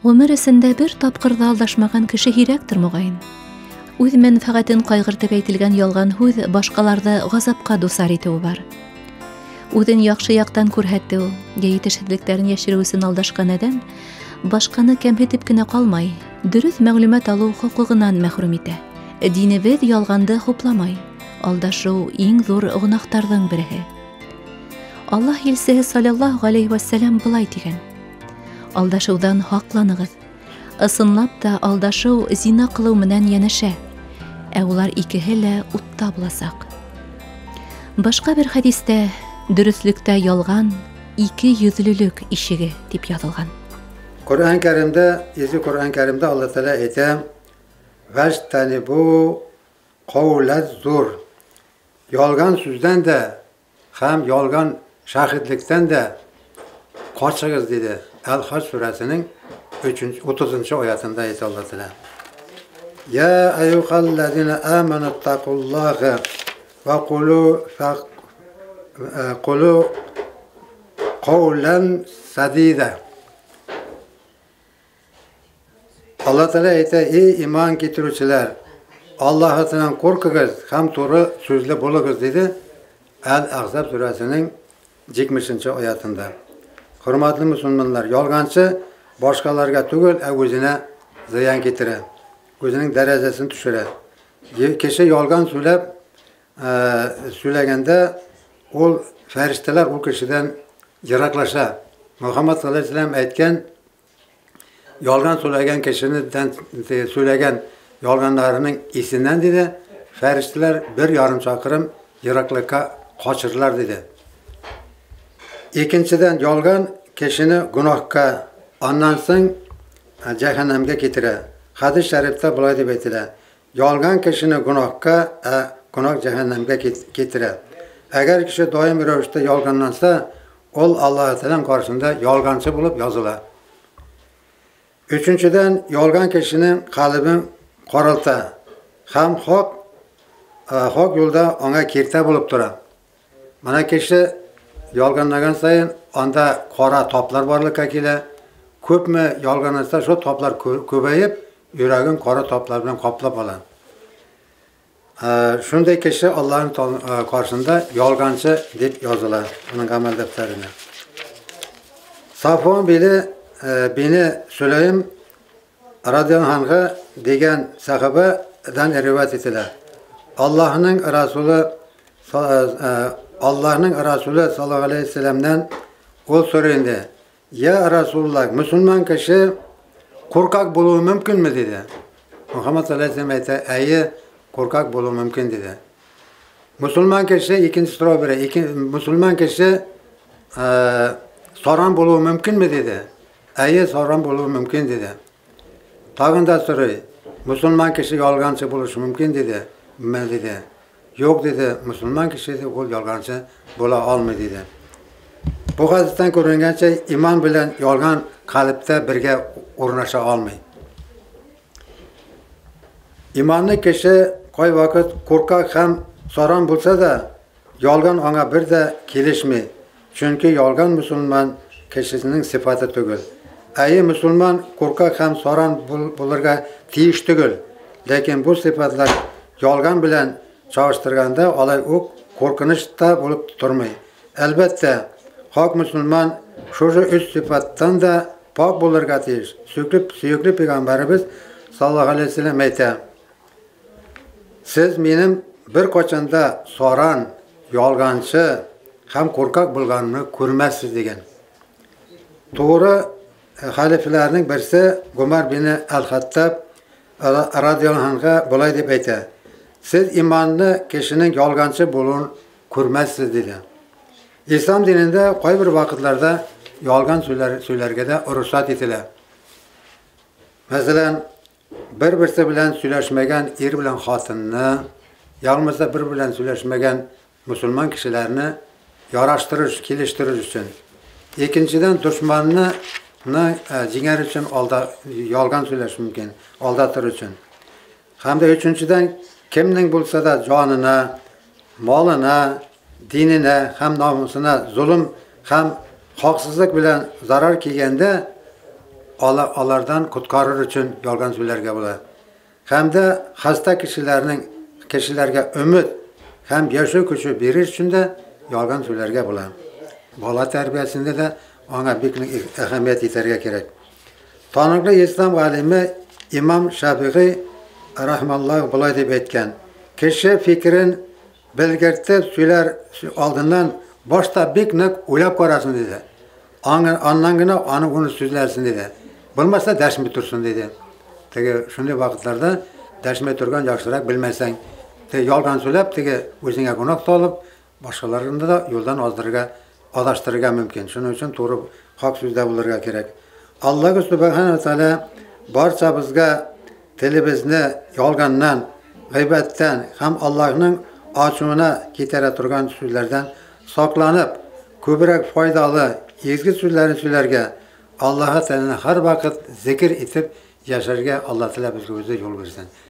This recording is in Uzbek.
Гомересендә бер тапкыр да алдашмаган кеше һирәктер мөгаен. Үз мәнфәгатен кайгыртып әйтелгән ялган һүз башкаларны газапка дусар итүе бар. Үзен яхшы яктан күрһәтү, җитешсезлекләрен яшерү өчен алдашкан адәм башканы кәмһетеп кенә калмай, дөрес мәгълүмат алу хукугыннан мәхрүм итә. Динебез ялганды хупламай. Алдашу иң зур гынахтарның бере. Аллаһ Илсеһе саллаллаһу алейхи ва саллям булай дигән: Алдашудан хакланыгыз. Ысынлап та алдашу зина кылу менән янәшә. Улар икеһе лә утта буласак. Башка бер хадистә дөреслектә ялган ике йөзлелек ишеге дип язылган. Kur'an-ı Kerim'de, Kur'an-ı Kerim'de Allah Teala ayet: "Vestanibu kavlez zur." Yolgan sözden de, hem yolgan şahitlikten de kaçınız dedi. El-Hac suresinin 30. ayetinde ayet Allah Teala. Ya eyyuhellezine amenettakullaha ve kulu kavlen sadide. Allah Teala ayeti: ey iman getiruvchilar, Allah'tan korkuguz, hem doğru sözlü buluguz dedi. El-Ahzab suresinin 70. ayetinde. Hürmetli Müslümanlar, yolgancı başkalarga tugul özüne ziyan getirir. Özünün derecesini düşürür. Kişi yolgan söylegende o ferişteler o kişiden yıraklaşa. Muhammed sallallahu aleyhi ve sellem aytgan, yolgan söylegen kişinin söylegen yolganlarının isinden dedi, ferişteler bir yarım çakırım yıraklıkka kaçırırlar dedi. İkinciden yolgan kişini günahka anlansın cehennemge getirir. Hadis-i şerifte bulay deb aytilar. Yolgan kişini günah cehennemge getirir. Eğer kişi doim bir ravishda yolganlansa, ol Allah Teala karşısında yolgancı bulup yazılar. Üçüncüden yolgan kişinin kalbini qoralta. Hem hak yolda ona kirte bulup durar. Mana kişi yolganlagan sayın onda qora toplar borlikka kelar. Ko'pmi yolganlansa shu toplar ko'payib, yuragin qora toplar bilan qoplab oladi. Shunday kishi Allohning qarşısında yolganchi deb yoziladi uning amal daftarida. Safon beni Süleym radhiyallohu anhu degan sahabadan rivoyat etiladi. Allah'ın Resulü sallallahu aleyhi ve sellem'den o soruydu. Ya Resulullah, Müslüman kişi korkak buluğu mümkün mü dedi. Muhammed sallallahu aleyhi ve sellem ayı korkak buluğu mümkün dedi. Müslüman kişi ikinci soru biri. Müslüman kişi soran buluğu mümkün mü dedi. Ayı soran buluğu mümkün dedi. Tağında soruyor. Müslüman kişi yolgancı buluşu mümkün dedi. Ben dedi. Yok dedi. Müslüman kişi de o yolgancı bula almıyor dedi. Bu hadisten görüngençe iman bilen yolgan kalpte birge uğraşa almıyor. İmanlı kişi koy vakit korkak hem soran bulsa da yolgan ona bir de kilişmiyor. Çünkü yolgan Müslüman kişisinin sıfatı tügül. Ayı Müslüman korkak hem soran bulurga tiyiş tügül. Lakin bu sıfatlar yolgan bilen çalıştırganda olay o korkunçta bulup durmuyor. Elbette hak Müslüman şu üç sıfattan da pak bulurga tiyiş. Süyüklü Peygamberimiz sallallahu aleyhi ve sellem aytadi. Siz benim bir koçanda soran, yolgancı hem korkak bulganını görmezsiz degan. Doğru halifelerinin birisi Ömer bin el-Hattab radhiyallohu anh'a bulay deb aytadi. Siz imanlı kişinin yolgancı bulun görmezsiz dedi. İslam dininde koy bir vakitlerde yolgan söylerge de ruhsat etilir. Mesela birisi bilen söyleşmegen er bilen hatınını, yalnızda bir bilen söyleşmegen Müslüman kişilerini yaraştırır, kiliştirir için. İkinciden düşmanını ciğer için yolgan söyleş mümkün, aldatır için. Hem de üçüncüden kimnin bulsa da canına, malına, dinine, hem namusuna zulüm, hem haksızlık bilen zarar kiygende alardan qutqarır uchun yolg'on so'zlarga bo'ladi. Hamda xasta kishilarga umid ham yashash kuchi berish uchun da yolg'on so'zlarga bo'ladi. Bola tarbiyasida da ona büyük ahamiyat yeterga kerak. Tanrı İslam alimi İmam Şafii rahmallohu bulay deb aytgan. Kishi fikrin bilgirtib so'lar oldindan boshda beknik o'ylab ko'rasin dedi. Annangina uni so'zlarsin dedi. Bo'lmasa dars bitirsin dedi. Tege shunday vaqtlarda dars bitirgan yaxshiroq bilmasang, yolg'on so'lab, o'zingga gunoh solib, boshqalarni da yo'ldan adashtirga mumkin. Shuning uchun to'g'ri haq so'zda bo'lirga kerak. Alloh subhanahu va taolo barchamizga tilimizni yolg'ondan, g'iybatdan ham Allohning ochuvini ketara turgan so'zlardan saqlanib, ko'proq foydali ezgi so'zlarni so'zlarga Alloh taolani har vaqt zikr etib yasharga Alloh taolo bizga o'zi yo'l bersin.